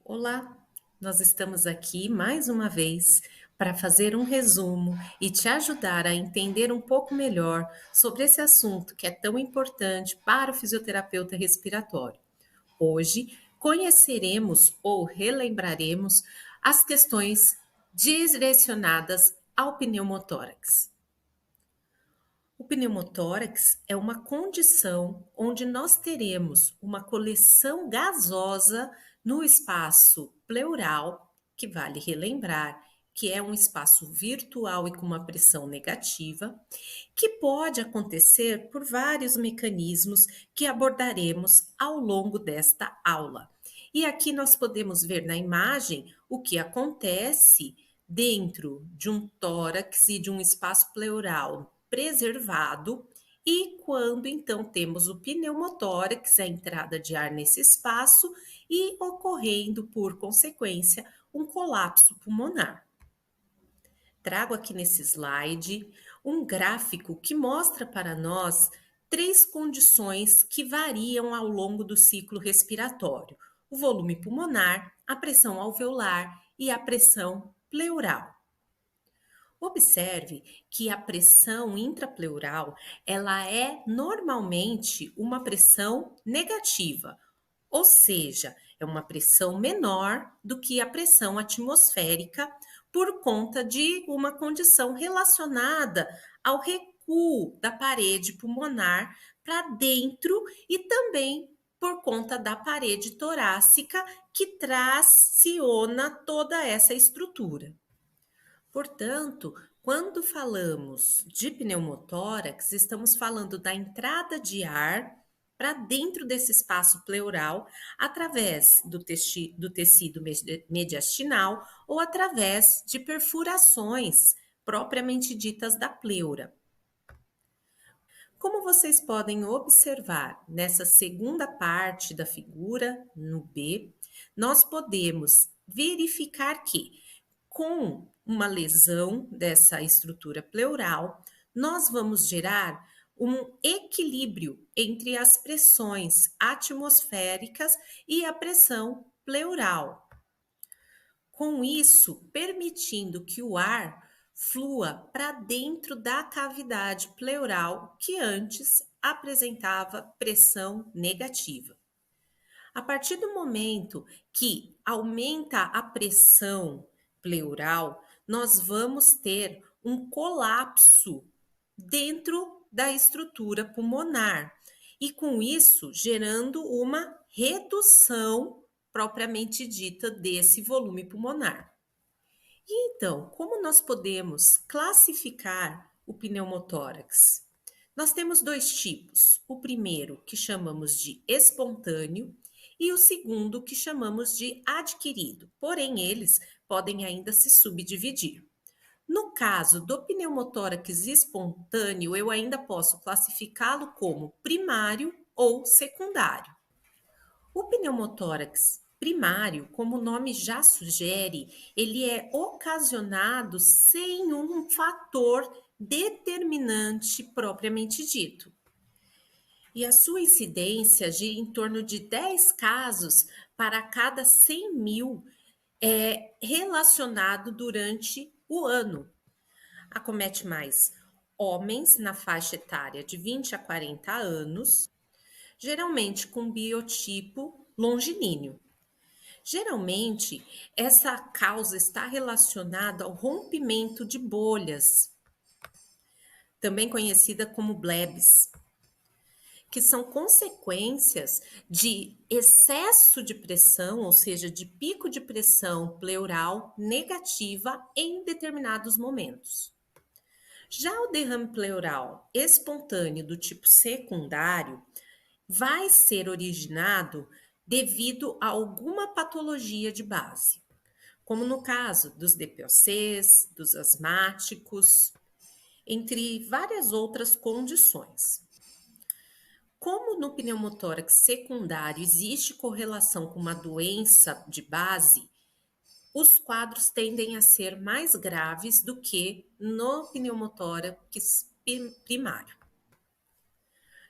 Olá, nós estamos aqui mais uma vez para fazer um resumo e te ajudar a entender um pouco melhor sobre esse assunto que é tão importante para o fisioterapeuta respiratório. Hoje conheceremos ou relembraremos as questões direcionadas ao pneumotórax. O pneumotórax é uma condição onde nós teremos uma coleção gasosa no espaço pleural, que vale relembrar que é um espaço virtual e com uma pressão negativa, que pode acontecer por vários mecanismos que abordaremos ao longo desta aula. E aqui nós podemos ver na imagem o que acontece dentro de um tórax e de um espaço pleural preservado, e quando então temos o pneumotórax, a entrada de ar nesse espaço, e ocorrendo, por consequência, um colapso pulmonar. Trago aqui nesse slide um gráfico que mostra para nós três condições que variam ao longo do ciclo respiratório: o volume pulmonar, a pressão alveolar e a pressão pleural. Observe que a pressão intrapleural, ela é normalmente uma pressão negativa, ou seja, é uma pressão menor do que a pressão atmosférica por conta de uma condição relacionada ao recuo da parede pulmonar para dentro e também por conta da parede torácica que traciona toda essa estrutura. Portanto, quando falamos de pneumotórax, estamos falando da entrada de ar para dentro desse espaço pleural através do tecido mediastinal ou através de perfurações propriamente ditas da pleura. Como vocês podem observar nessa segunda parte da figura, no B, nós podemos verificar que, com uma lesão dessa estrutura pleural, nós vamos gerar um equilíbrio entre as pressões atmosféricas e a pressão pleural. Com isso, permitindo que o ar flua para dentro da cavidade pleural que antes apresentava pressão negativa. A partir do momento que aumenta a pressão pleural, nós vamos ter um colapso dentro da estrutura pulmonar e, com isso, gerando uma redução propriamente dita desse volume pulmonar. E então, como nós podemos classificar o pneumotórax? Nós temos dois tipos. O primeiro, que chamamos de espontâneo, e o segundo, que chamamos de adquirido. Porém, eles podem ainda se subdividir. No caso do pneumotórax espontâneo, eu ainda posso classificá-lo como primário ou secundário. O pneumotórax primário, como o nome já sugere, ele é ocasionado sem um fator determinante propriamente dito. E a sua incidência gira em torno de 10 casos para cada 100 mil relacionado durante o ano. Acomete mais homens na faixa etária de 20 a 40 anos, geralmente com biotipo longilíneo. Geralmente, essa causa está relacionada ao rompimento de bolhas, também conhecida como blebs, que são consequências de excesso de pressão, ou seja, de pico de pressão pleural negativa em determinados momentos. Já o derrame pleural espontâneo do tipo secundário vai ser originado devido a alguma patologia de base, como no caso dos DPOCs, dos asmáticos, entre várias outras condições. Como no pneumotórax secundário existe correlação com uma doença de base, os quadros tendem a ser mais graves do que no pneumotórax primário.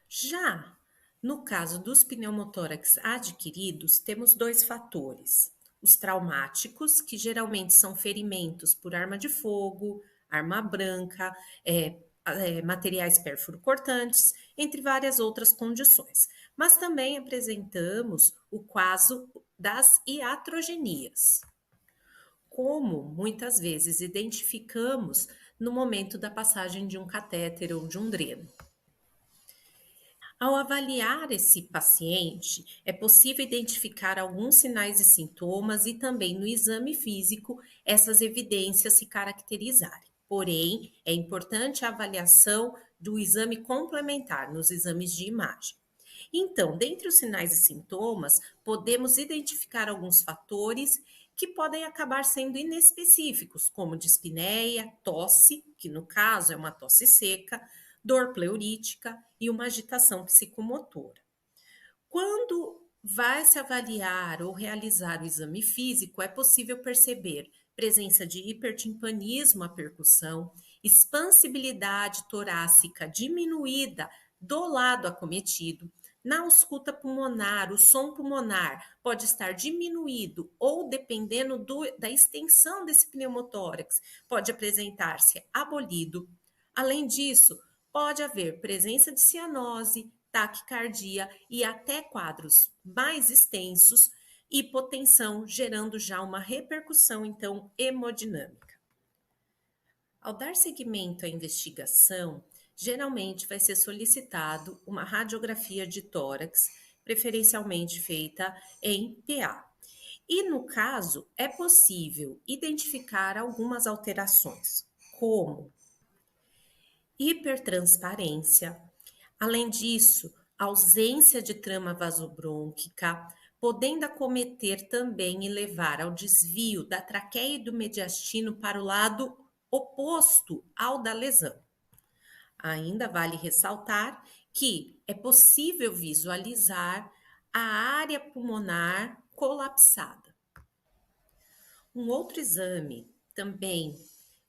Já no caso dos pneumotórax adquiridos, temos dois fatores. os traumáticos, que geralmente são ferimentos por arma de fogo, arma branca, materiais perfuro-cortantes, entre várias outras condições. Mas também apresentamos o caso das iatrogenias, como muitas vezes identificamos no momento da passagem de um catéter ou de um dreno. Ao avaliar esse paciente, é possível identificar alguns sinais e sintomas e também no exame físico essas evidências se caracterizarem. Porém, é importante a avaliação do exame complementar, nos exames de imagem. Então, dentre os sinais e sintomas, podemos identificar alguns fatores que podem acabar sendo inespecíficos, como dispneia, tosse, que no caso é uma tosse seca, dor pleurítica e uma agitação psicomotora. Quando vai se avaliar ou realizar o exame físico, é possível perceber presença de hipertimpanismo à percussão, expansibilidade torácica diminuída do lado acometido. Na ausculta pulmonar, o som pulmonar pode estar diminuído ou, dependendo da extensão desse pneumotórax, pode apresentar-se abolido. Além disso, pode haver presença de cianose, taquicardia e até quadros mais extensos, hipotensão, gerando já uma repercussão, então, hemodinâmica. Ao dar seguimento à investigação, geralmente vai ser solicitado uma radiografia de tórax, preferencialmente feita em PA. E no caso, é possível identificar algumas alterações, como hipertransparência. Além disso, ausência de trama vasobrônquica, podendo acometer também e levar ao desvio da traqueia e do mediastino para o lado oposto ao da lesão. Ainda vale ressaltar que é possível visualizar a área pulmonar colapsada. Um outro exame também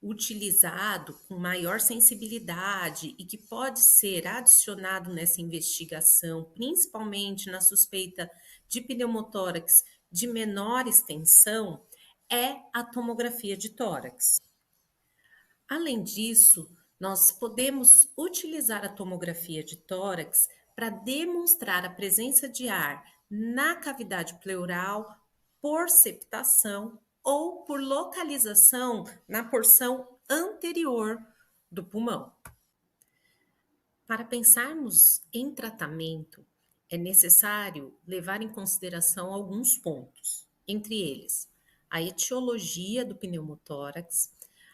utilizado com maior sensibilidade e que pode ser adicionado nessa investigação, principalmente na suspeita de pneumotórax de menor extensão, é a tomografia de tórax. Além disso, nós podemos utilizar a tomografia de tórax para demonstrar a presença de ar na cavidade pleural por septação ou por localização na porção anterior do pulmão. Para pensarmos em tratamento, é necessário levar em consideração alguns pontos, entre eles a etiologia do pneumotórax,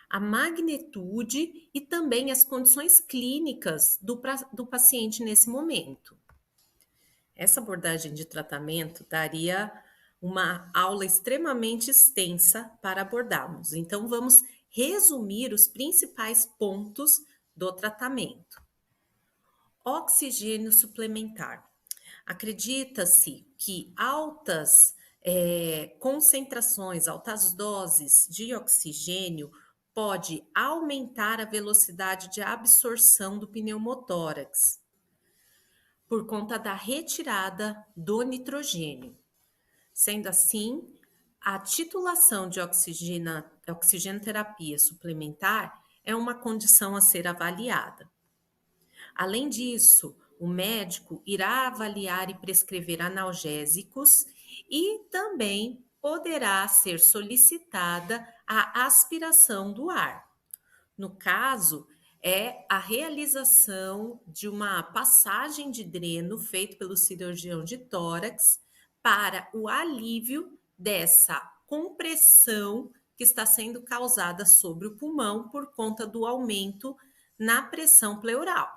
a magnitude e também as condições clínicas do paciente nesse momento. Essa abordagem de tratamento daria uma aula extremamente extensa para abordarmos. Então, vamos resumir os principais pontos do tratamento. Oxigênio suplementar. Acredita-se que altas concentrações, altas doses de oxigênio pode aumentar a velocidade de absorção do pneumotórax por conta da retirada do nitrogênio. Sendo assim, a titulação de oxigenoterapia suplementar é uma condição a ser avaliada. Além disso, o médico irá avaliar e prescrever analgésicos e também poderá ser solicitada a aspiração do ar. No caso, é a realização de uma passagem de dreno feito pelo cirurgião de tórax para o alívio dessa compressão que está sendo causada sobre o pulmão por conta do aumento na pressão pleural.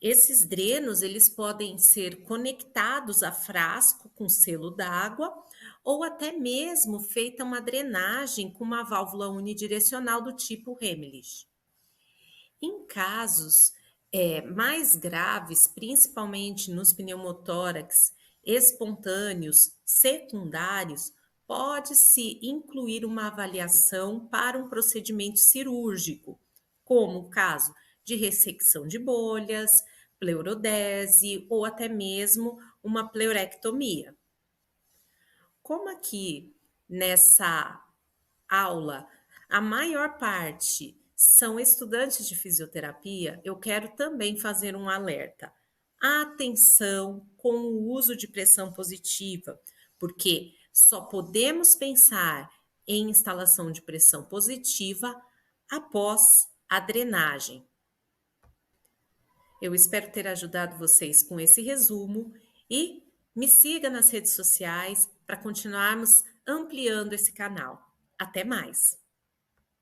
Esses drenos, eles podem ser conectados a frasco com selo d'água ou até mesmo feita uma drenagem com uma válvula unidirecional do tipo Heimlich. Em casos mais graves, principalmente nos pneumotórax espontâneos secundários, pode-se incluir uma avaliação para um procedimento cirúrgico, como o caso de ressecção de bolhas, pleurodese ou até mesmo uma pleurectomia. Como aqui nessa aula a maior parte são estudantes de fisioterapia, eu quero também fazer um alerta. Atenção com o uso de pressão positiva, porque só podemos pensar em instalação de pressão positiva após a drenagem. Eu espero ter ajudado vocês com esse resumo e me siga nas redes sociais para continuarmos ampliando esse canal. Até mais!